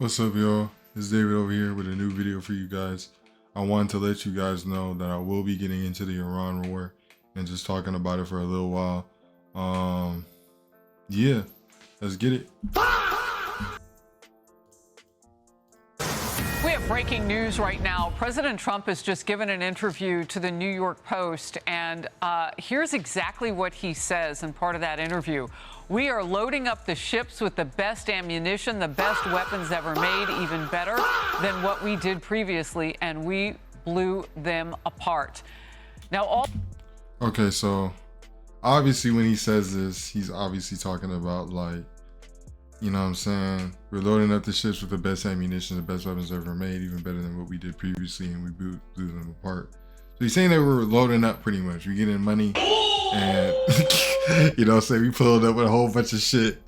What's up, y'all? It's David over here with a new video for you guys. I wanted to let you guys know that I will be getting into the Iran war and just talking about it for a little while. Yeah, let's get it. We have breaking news right now. President Trump has just given an interview to the New York Post, and here's exactly what he says in part of that interview. We are loading up the ships with the best ammunition, the best weapons ever made, even better than what we did previously, and we blew them apart. Now, Okay, so obviously when he says this, he's obviously talking about, like, you know what I'm saying? We're loading up the ships with the best ammunition, the best weapons ever made, even better than what we did previously, and we blew them apart. So he's saying that we're loading up pretty much. We're getting money, and you know, say we pulled up with a whole bunch of shit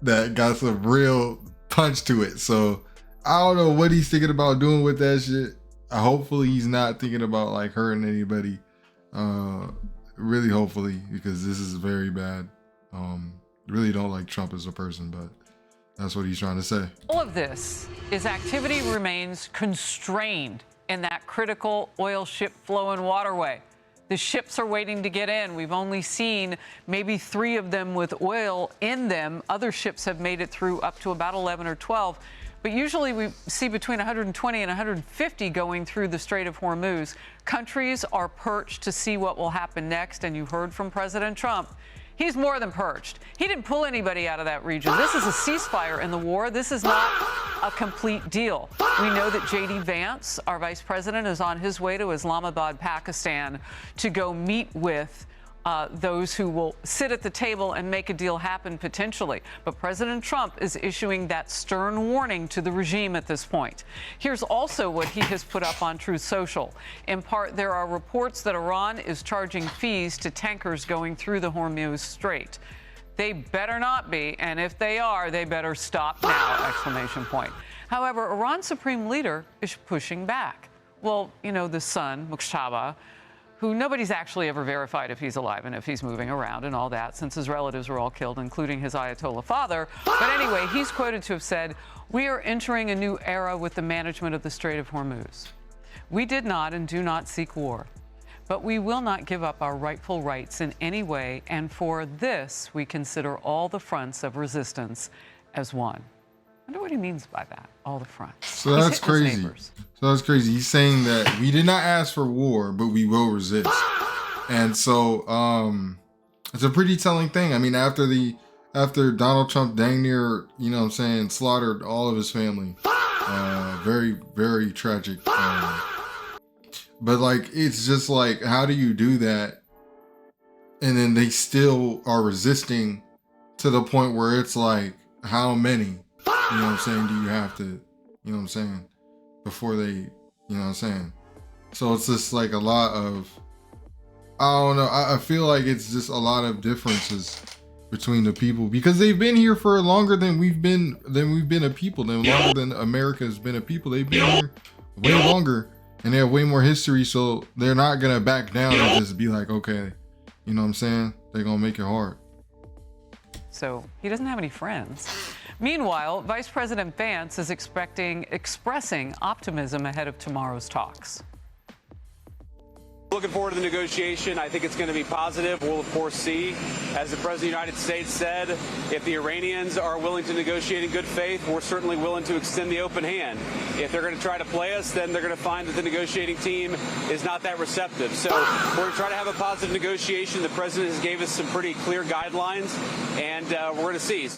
that got some real punch to it. So I don't know what he's thinking about doing with that shit. Hopefully he's not thinking about like hurting anybody. Really, hopefully, because this is very bad. Really don't like Trump as a person, but that's what he's trying to say. all of this is activity remains constrained in that critical oil ship flow and waterway. The ships are waiting to get in. We've only seen maybe 3 of them with oil in them. Other ships have made it through up to about 11 or 12. But usually we see between 120 and 150 going through the Strait of Hormuz. Countries are perched to see what will happen next. And you heard from President Trump. He's more than perched. He didn't pull anybody out of that region. This is a ceasefire in the war. This is not a complete deal. We know that J.D. Vance, our vice president, is on his way to Islamabad, Pakistan, to go meet with those who will sit at the table and make a deal happen potentially. But President Trump is issuing that stern warning to the regime at this point. Here's also what he has put up on Truth Social. In part, there are reports that Iran is charging fees to tankers going through the Hormuz Strait. They better not be, and if they are, they better stop now, exclamation point. However, Iran's supreme leader is pushing back. Well, you know, the son, Muqtada, who nobody's actually ever verified if he's alive and if he's moving around and all that, since his relatives were all killed, including his Ayatollah father. But anyway, he's quoted to have said, "We are entering a new era with the management of the Strait of Hormuz. We did not and do not seek war, but we will not give up our rightful rights in any way, and for this we consider all the fronts of resistance as one." I wonder what he means by that, all the fronts. So that's crazy. So that's crazy. He's saying that we did not ask for war, but we will resist. And so it's a pretty telling thing. I mean, after Donald Trump dang near, you know what I'm saying, slaughtered all of his family. Very, very tragic. But like, it's just like, how do you do that? And then they still are resisting to the point where it's like, how many? You know what I'm saying? Do you have to, you know what I'm saying? Before they, you know what I'm saying? So it's just like a lot of, I don't know. I feel like it's just a lot of differences between the people because they've been here for longer than we've been a people, than longer than America has been a people. They've been here way longer and they have way more history. So they're not going to back down and just be like, okay, you know what I'm saying? They're going to make it hard. So he doesn't have any friends. Meanwhile, Vice President Vance is expressing optimism ahead of tomorrow's talks. Looking forward to the negotiation. I think it's going to be positive. We'll, of course, see. As the President of the United States said, if the Iranians are willing to negotiate in good faith, we're certainly willing to extend the open hand. If they're going to try to play us, then they're going to find that the negotiating team is not that receptive. So we're going to try to have a positive negotiation. The President has gave us some pretty clear guidelines, and we're going to see.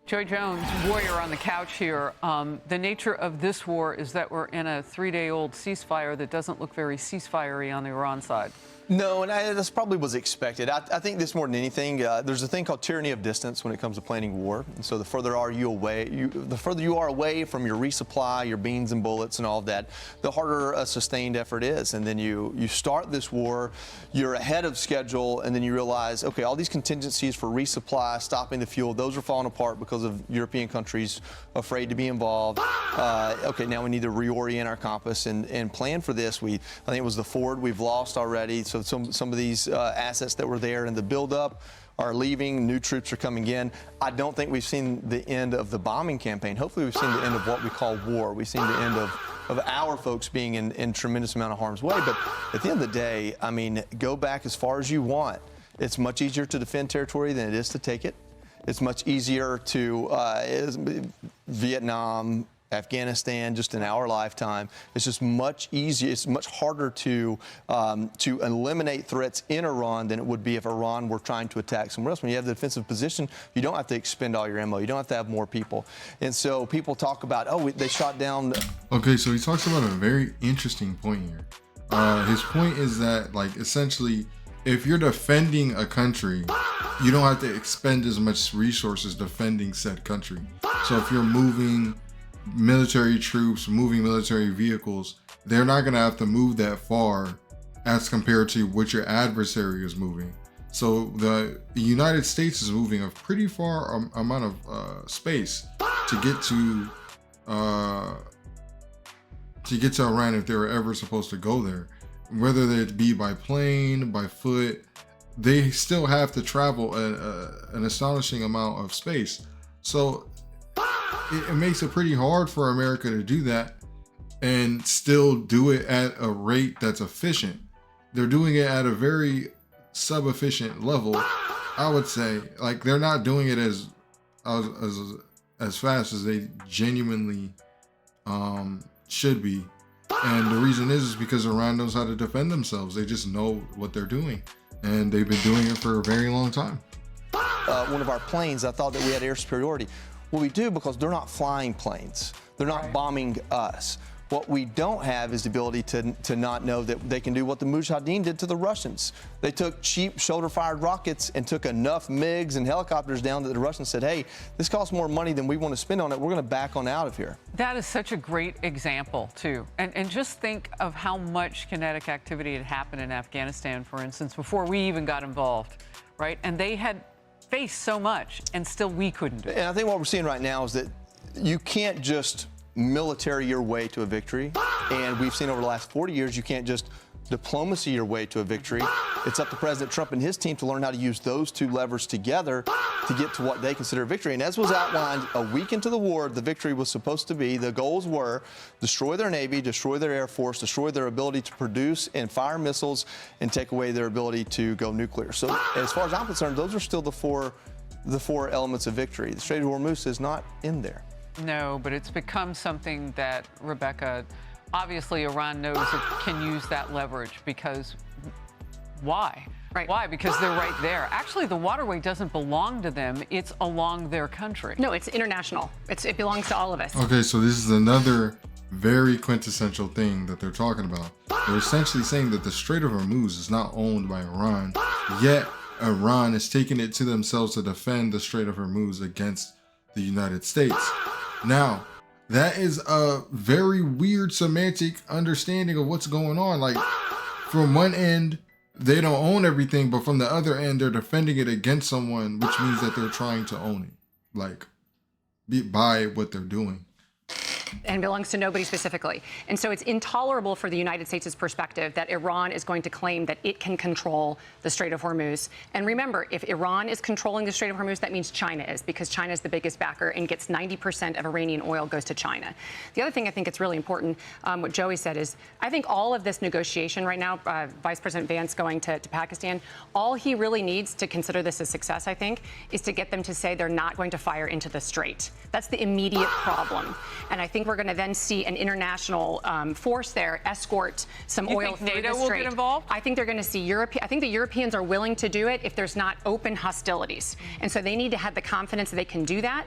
Joy Jones, warrior on the couch here. The nature of this war is that we're in a 3-day-old ceasefire that doesn't look very ceasefire-y on the Iran side. No, and this probably was expected. I think this more than anything, there's a thing called tyranny of distance when it comes to planning war. And so the further you are away from your resupply, your beans and bullets and all of that, the harder a sustained effort is. And then you start this war, you're ahead of schedule, and then you realize, okay, all these contingencies for resupply, stopping the fuel, those are falling apart because because of European countries afraid to be involved. Okay, now we need to reorient our compass and plan for this. I think it was the Ford we've lost already. So some of these assets that were there in the buildup are leaving. New troops are coming in. I don't think we've seen the end of the bombing campaign. Hopefully we've seen the end of what we call war. We've seen the end of our folks being in tremendous amount of harm's way. But at the end of the day, I mean, go back as far as you want. It's much easier to defend territory than it is to take it. It's much easier to Vietnam, Afghanistan, just in our lifetime. It's just much easier. It's much harder to eliminate threats in Iran than it would be if Iran were trying to attack somewhere else. When you have the defensive position, you don't have to expend all your ammo. You don't have to have more people. And so people talk about, oh, they shot down. Okay, so he talks about a very interesting point here. His point is that, like, essentially, if you're defending a country, you don't have to expend as much resources defending said country. So if you're moving military troops, moving military vehicles, they're not going to have to move that far as compared to what your adversary is moving. So the United States is moving a pretty far amount of space to get to Iran if they were ever supposed to go there. Whether it be by plane, by foot, they still have to travel an astonishing amount of space. So it makes it pretty hard for America to do that and still do it at a rate that's efficient. They're doing it at a very sub-efficient level, I would say. Like, they're not doing it as fast as they genuinely should be. And the reason is because Iran knows how to defend themselves. They just know what they're doing, and they've been doing it for a very long time. One of our planes, I thought that we had air superiority. Well, we do, because they're not flying planes. They're not bombing us. What we don't have is the ability to not know that they can do what the Mujahideen did to the Russians. They took cheap shoulder-fired rockets and took enough MiGs and helicopters down that the Russians said, hey, this costs more money than we want to spend on it. We're going to back on out of here. That is such a great example, too. And just think of how much kinetic activity had happened in Afghanistan, for instance, before we even got involved, right? And they had faced so much, and still we couldn't do it. And I think what we're seeing right now is that you can't just military your way to a victory. And we've seen over the last 40 years, you can't just diplomacy your way to a victory. It's up to President Trump and his team to learn how to use those two levers together to get to what they consider a victory. And as was outlined a week into the war, the victory was supposed to be, the goals were destroy their Navy, destroy their Air Force, destroy their ability to produce and fire missiles, and take away their ability to go nuclear. So as far as I'm concerned, those are still the four elements of victory. The Strait of Hormuz is not in there. No, but it's become something that, Rebecca, obviously Iran knows it can use that leverage, because why? Right. Why? Because they're right there. Actually, the waterway doesn't belong to them. It's along their country. No, it's international. It belongs to all of us. Okay, so this is another very quintessential thing that they're talking about. They're essentially saying that the Strait of Hormuz is not owned by Iran, yet Iran is taking it to themselves to defend the Strait of Hormuz against the United States. Now, that is a very weird semantic understanding of what's going on. Like, from one end, they don't own everything, but from the other end, they're defending it against someone, which means that they're trying to own it, like, by what they're doing. And belongs to nobody specifically. And so it's intolerable for the United States' perspective that Iran is going to claim that it can control the Strait of Hormuz. And remember, if Iran is controlling the Strait of Hormuz, that means China is, because China is the biggest backer and gets 90% of Iranian oil goes to China. The other thing I think it's really important, what Joey said is, I think all of this negotiation right now, Vice President Vance going to Pakistan, all he really needs to consider this a success, I think, is to get them to say they're not going to fire into the Strait. That's the immediate problem. And I think we're going to then see an international force there escort some oil through the Strait. NATO will get involved? I think they're going to see I think the Europeans are willing to do it if there's not open hostilities. And so they need to have the confidence that they can do that.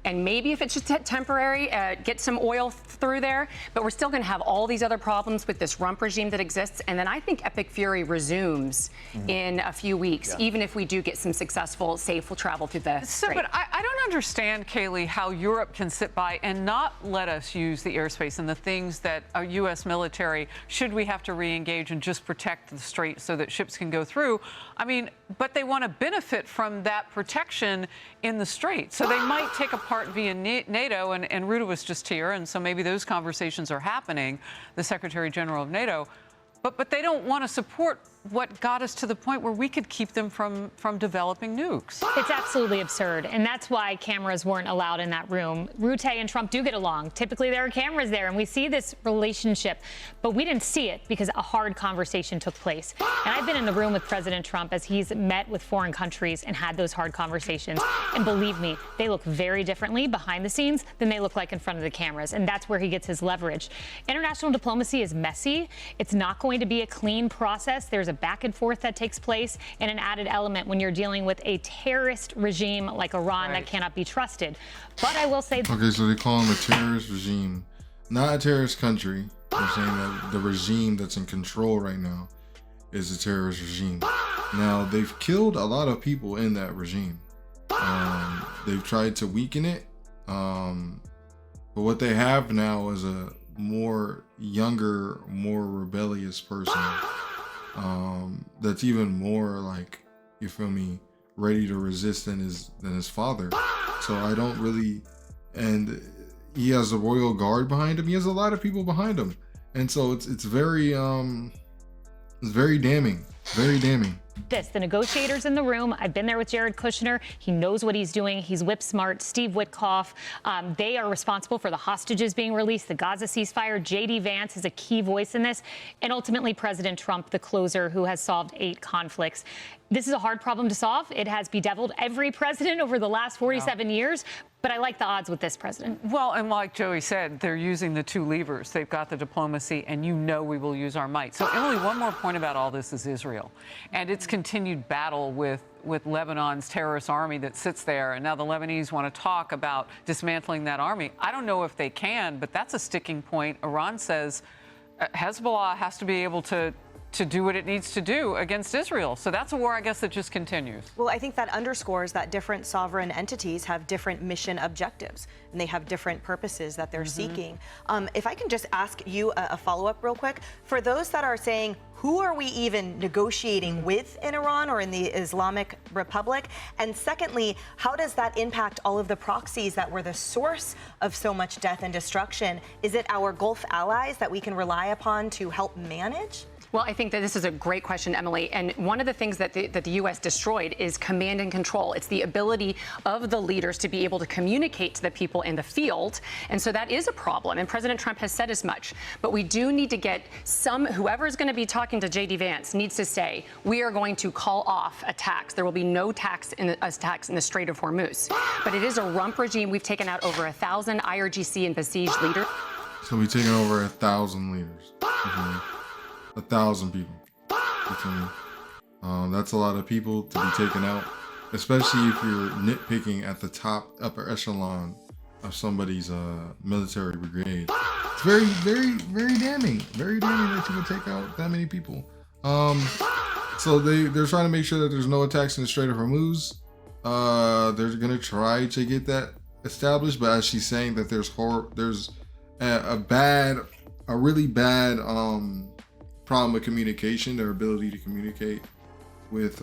And maybe if it's just temporary, get some oil through there. But we're still going to have all these other problems with this rump regime that exists. And then I think Epic Fury resumes in a few weeks, even if we do get some successful, safe travel through the Strait. But I don't understand, Kayleigh, how Europe can sit by and not let us use the airspace and the things that a U.S. military, should we have to re-engage and just protect the Strait so that ships can go through. I mean, but they want to benefit from that protection in the Strait. So they might take a part via NATO, and Ruta was just here, and so maybe those conversations are happening, the Secretary General of NATO. But they don't want to support what got us to the point where we could keep them from developing nukes. It's absolutely absurd, and that's why cameras weren't allowed in that room. Rutte and Trump do get along. Typically, there are cameras there, and we see this relationship, but we didn't see it because a hard conversation took place. And I've been in the room with President Trump as he's met with foreign countries and had those hard conversations. And believe me, they look very differently behind the scenes than they look like in front of the cameras, and that's where he gets his leverage. International diplomacy is messy. It's not going to be a clean process. There's a back and forth that takes place, and an added element when you're dealing with a terrorist regime like Iran that cannot be trusted. But I will say... Okay, so they call him a terrorist regime, not a terrorist country. They're saying that the regime that's in control right now is a terrorist regime. Now, they've killed a lot of people in that regime. They've tried to weaken it, but what they have now is a more younger, more rebellious person that's even more, like, you feel me, ready to resist than his father. So I don't really, and he has a royal guard behind him. He has a lot of people behind him, and so it's very damning, very damning. The negotiators in the room, I've been there with Jared Kushner. He knows what he's doing. He's whip smart. Steve Witkoff, they are responsible for the hostages being released, the Gaza ceasefire. J.D. Vance is a key voice in this. And ultimately, President Trump, the closer who has solved 8 conflicts. This is a hard problem to solve. It has bedeviled every president over the last 47 years. But I like the odds with this president. Well, and like Joey said, they're using the 2 levers. They've got the diplomacy, and you know we will use our might. So, Emily, one more point about all this is Israel and its continued battle with Lebanon's terrorist army that sits there. And now the Lebanese want to talk about dismantling that army. I don't know if they can, but that's a sticking point. Iran says Hezbollah has to be able to do what it needs to do against Israel. So that's a war, I guess, that just continues. Well, I think that underscores that different sovereign entities have different mission objectives, and they have different purposes that they're seeking. If I can just ask you a follow-up real quick. For those that are saying, who are we even negotiating with in Iran or in the Islamic Republic? And secondly, how does that impact all of the proxies that were the source of so much death and destruction? Is it our Gulf allies that we can rely upon to help manage? Well, I think that this is a great question, Emily. And one of the things that the U.S. destroyed is command and control. It's the ability of the leaders to be able to communicate to the people in the field. And so that is a problem. And President Trump has said as much. But we do need to get whoever is going to be talking to J.D. Vance needs to say, we are going to call off attacks. There will be no attacks in the Strait of Hormuz. But it is a rump regime. We've taken out over 1,000 IRGC and besieged leaders. So we've taken over 1,000 leaders. 1,000 people. That's a lot of people to be taken out, especially if you're nitpicking at the top upper echelon of somebody's military brigade. It's very, very, very damning. Very damning that you can take out that many people. So they're trying to make sure that there's no attacks in the Strait of Hormuz. They're gonna try to get that established, but as she's saying that there's a really bad problem with communication, their ability to communicate with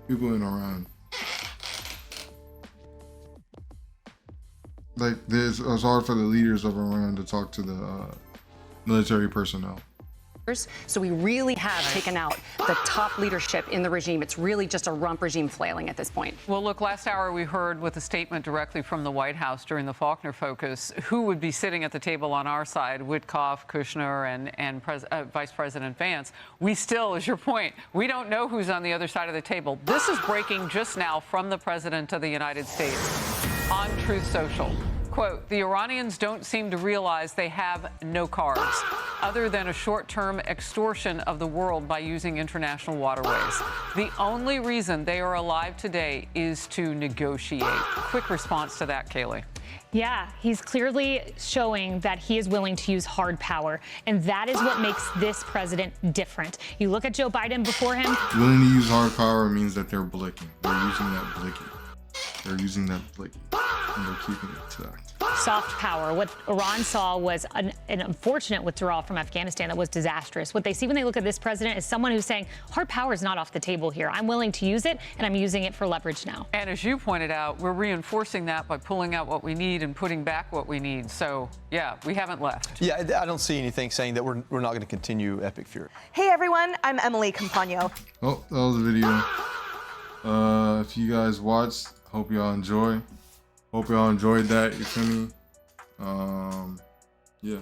people in Iran. Like, it's hard for the leaders of Iran to talk to the military personnel. So we really have taken out the top leadership in the regime. It's really just a rump regime flailing at this point. Well, look, last hour we heard with a statement directly from the White House during the Faulkner Focus who would be sitting at the table on our side, Witkoff, Kushner, and Vice President Vance. We still, is your point, we don't know who's on the other side of the table. This is breaking just now from the President of the United States on Truth Social. Quote, the Iranians don't seem to realize they have no cards other than a short-term extortion of the world by using international waterways. The only reason they are alive today is to negotiate. Quick response to that, Kaylee. Yeah, he's clearly showing that he is willing to use hard power, and that is what makes this president different. You look at Joe Biden before him. Willing to use hard power means that they're blicking. They're using that blicky. They're using that blicky, and they're keeping it tucked. Soft power. What Iran saw was an unfortunate withdrawal from Afghanistan that was disastrous. What they see when they look at this president is someone who's saying hard power is not off the table here. I'm willing to use it, and I'm using it for leverage now. And as you pointed out, we're reinforcing that by pulling out what we need and putting back what we need. So, yeah, we haven't left. Yeah, I don't see anything saying that we're not going to continue Epic Fury. Hey everyone, I'm Emily Campagno. Oh, that was a video. If you guys watched, hope y'all enjoyed that, you feel me? Yeah.